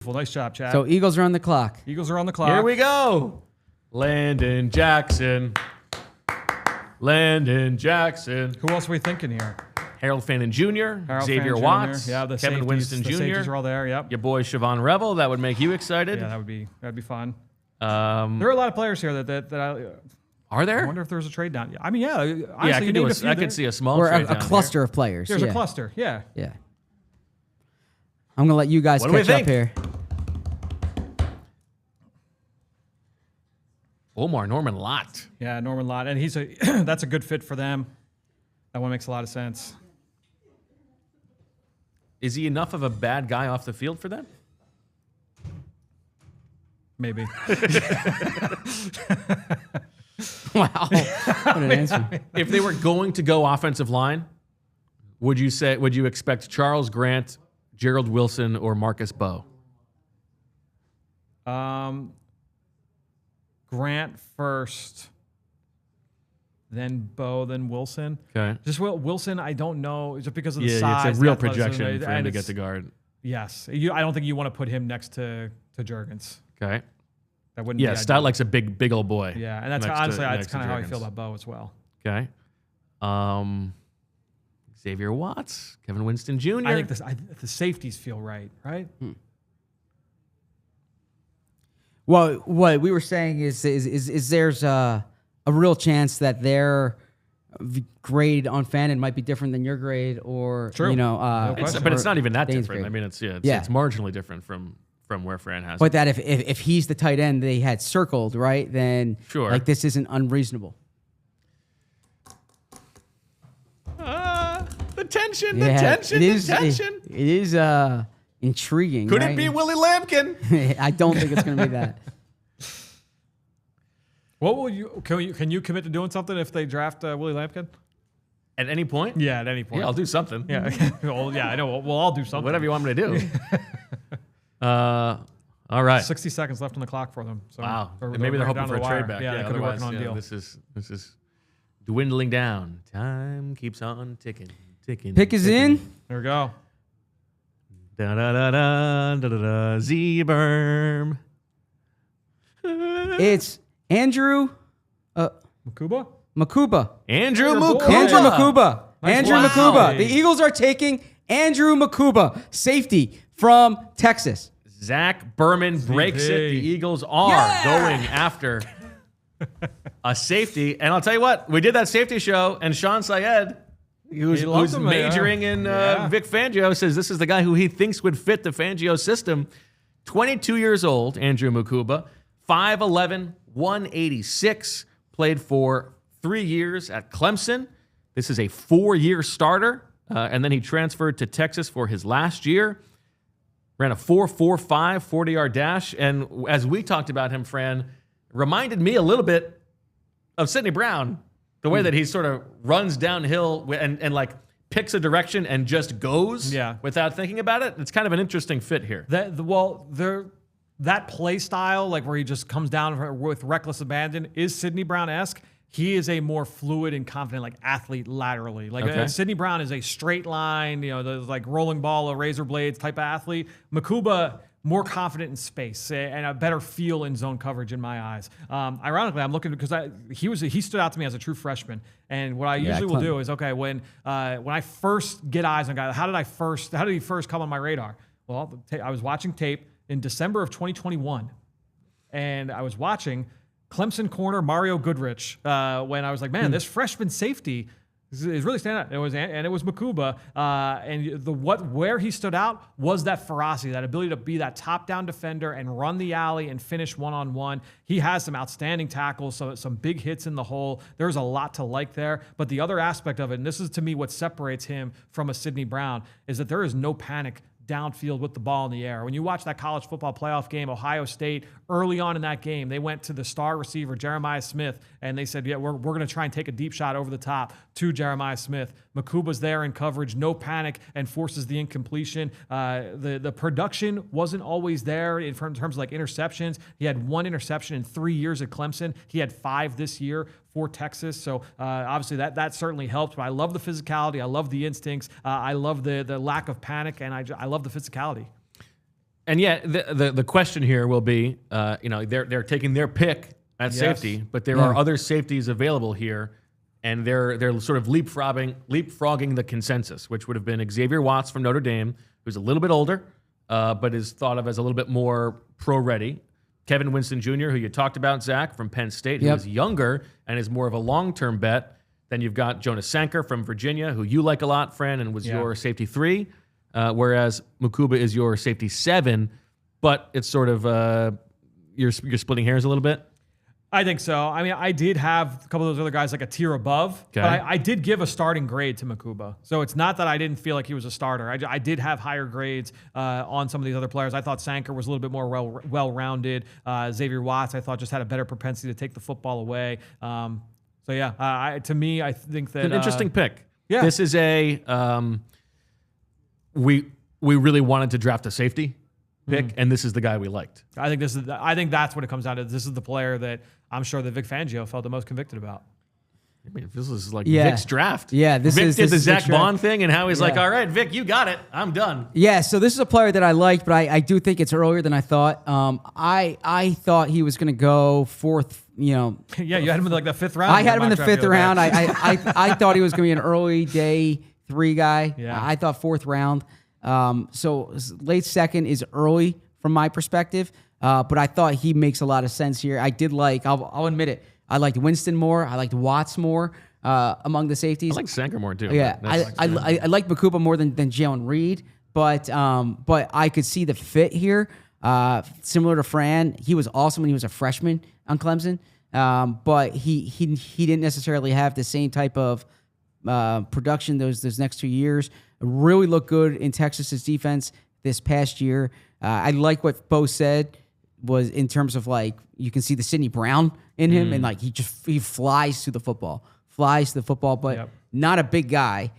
Beautiful. Nice job, Chad. So Eagles are on the clock. Eagles are on the clock. Here we go. Landon Jackson. Landon Jackson. Who else are we thinking here? Harold Fannin Jr., Xavier Fannin Jr. Watts, Yeah, the Kevin safeties, Winston the Jr. safeties are all there. Yep. Your boy Siobhan Rebel. That would make you excited. Yeah, that'd be fun. There Um, are a lot of players here that are I there? wonder if there's a trade down. I mean, yeah. Honestly, Yeah, I could, you named a few I there. could see a small Or trade a down cluster of players. There's yeah. a cluster. Yeah. Yeah. I'm going to let you guys What do we catch up think? here. Omar Norman Lott. Yeah, Norman Lott, and he's a that's a good fit for them. That one makes a lot of sense. Is he enough of a bad guy off the field for them? Maybe. Wow. What an answer. If they were going to go offensive line, would you expect Charles Grant, Gerald Wilson, or Marcus Bowe? Grant first, then Bowe, then Wilson. Okay. Just Wilson, I don't know, just because of the Yeah, size. it's a real the athleticism, projection for him and to get it's- the guard. Yes, I don't think you want to put him next to Juergens. Okay. That wouldn't. Yeah, be Stout ideal. likes a big old boy. Yeah, and that's next to- honestly that's next to kind of how I Juergens. feel about Bowe as well. Okay. Xavier Watts, Kevin Winston Jr. I think the safeties feel right, right? Well, what we were saying is there's a real chance that their grade on Fannin might be different than your grade, or True. you know, But it's not even that Dane's different. grade. I mean, it's Yeah. marginally different from where Fran has. But that if he's the tight end they had circled, right, then Sure. like this isn't unreasonable. The tension, Yeah, the tension. It is intriguing. Could right? it be Willie Lampkin? I don't think it's going to be that. What will you can you commit to doing something if they draft Willie Lampkin? At any point? Yeah, at any point. Yeah, I'll do something. Yeah, well, yeah, I know. We'll all do something. Whatever you want me to do. All right. 60 seconds left on the clock for them. So Wow. or- Maybe they're right hoping down for to a the trade wire. back. Yeah, they could be working on a deal. This is dwindling down. Time keeps on ticking. Pick is in. There we go. Da da da da da da da. Z-Berm. It's Andrew Mukuba? Mukuba. Andrew Your boy. Mukuba. Andrew Mukuba. Nice Andrew play. Mukuba. The Eagles are taking Andrew Mukuba, safety from Texas. Zach Berman breaks it. The Eagles are going after a safety. And I'll tell you what, we did that safety show, and Sean Syed, who's loves him, majoring in yeah. Vic Fangio, says this is the guy who he thinks would fit the Fangio system. 22 years old, Andrew Mukuba, 5'11", 186, played for 3 years at Clemson. This is a 4-year starter, and then he transferred to Texas for his last year. Ran a 4.45 40-yard dash, and as we talked about him, Fran, reminded me a little bit of Sidney Brown, the way that he sort of runs downhill and like picks a direction and just goes without thinking about it. It's kind of an interesting fit here. That play style, like where he just comes down with reckless abandon, is Sidney Brown-esque. He is a more fluid and confident, like athlete laterally. Like Sidney Brown is a straight line, the like rolling ball, razor blades type of athlete. Mukuba, more confident in space and a better feel in zone coverage in my eyes. Ironically, I'm looking because he stood out to me as a true freshman. And what I usually will do is when I first get eyes on a guy, how did he first come on my radar? Well, I was watching tape in December of 2021, and I was watching Clemson corner Mario Goodrich when I was like, man, this freshman safety is really standing out. It was Mukuba, and where he stood out was that ferocity, that ability to be that top-down defender and run the alley and finish one-on-one. He has some outstanding tackles, so some big hits in the hole. There's a lot to like there, but the other aspect of it, and this is to me what separates him from a Sidney Brown, is that there is no panic downfield with the ball in the air. When you watch that college football playoff game, Ohio State, early on in that game, they went to the star receiver, Jeremiah Smith, and they said, we're going to try and take a deep shot over the top to Jeremiah Smith. Mukuba's there in coverage, no panic, and forces the incompletion. The production wasn't always there in terms of like interceptions. He had 1 interception in 3 years at Clemson. He had 5 this year for Texas. So obviously that certainly helped. But I love the physicality. I love the instincts. I love the lack of panic, and I love the physicality. And yet, the question here will be, they're taking their pick at safety, but there are other safeties available here, and they're sort of leapfrogging the consensus, which would have been Xavier Watts from Notre Dame, who's a little bit older, but is thought of as a little bit more pro-ready. Kevin Winston Jr., who you talked about, Zach, from Penn State, who is younger and is more of a long-term bet. Then you've got Jonas Sanker from Virginia, who you like a lot, Fran, and was your safety 3. Whereas Mukuba is your safety 7, but it's sort of you're splitting hairs a little bit. I think so. I mean, I did have a couple of those other guys like a tier above, but I did give a starting grade to Mukuba. So it's not that I didn't feel like he was a starter. I did have higher grades on some of these other players. I thought Sanker was a little bit more well-rounded. Xavier Watts, I thought, just had a better propensity to take the football away. To me, I think that an interesting pick. Yeah, this is a. We really wanted to draft a safety pick, and this is the guy we liked. I think that's what it comes down to. This is the player that I'm sure that Vic Fangio felt the most convicted about. I mean, this is like Vic's draft. Yeah, Vic did the Zach Vic's Bond thing, and how he's like, all right, Vic, you got it. I'm done. Yeah, so this is a player that I liked, but I do think it's earlier than I thought. I thought he was going to go 4th. Yeah, you had him in like the 5th round. I had him in the 5th round. I thought he was going to be an early day 3 guy. Yeah. I thought 4th round. So late 2nd is early from my perspective. But I thought he makes a lot of sense here. I did like, I'll admit it, I liked Winston more. I liked Watts more among the safeties. I like Sanker more too. Yeah, I like Mukuba more than Jalen Reed, but I could see the fit here. Similar to Fran, he was awesome when he was a freshman on Clemson, but he didn't necessarily have the same type of production those next 2 years. Really looked good in Texas's defense this past year. I like what Bo said was in terms of like you can see the Sidney Brown in him, and like he flies to the football, but not a big guy.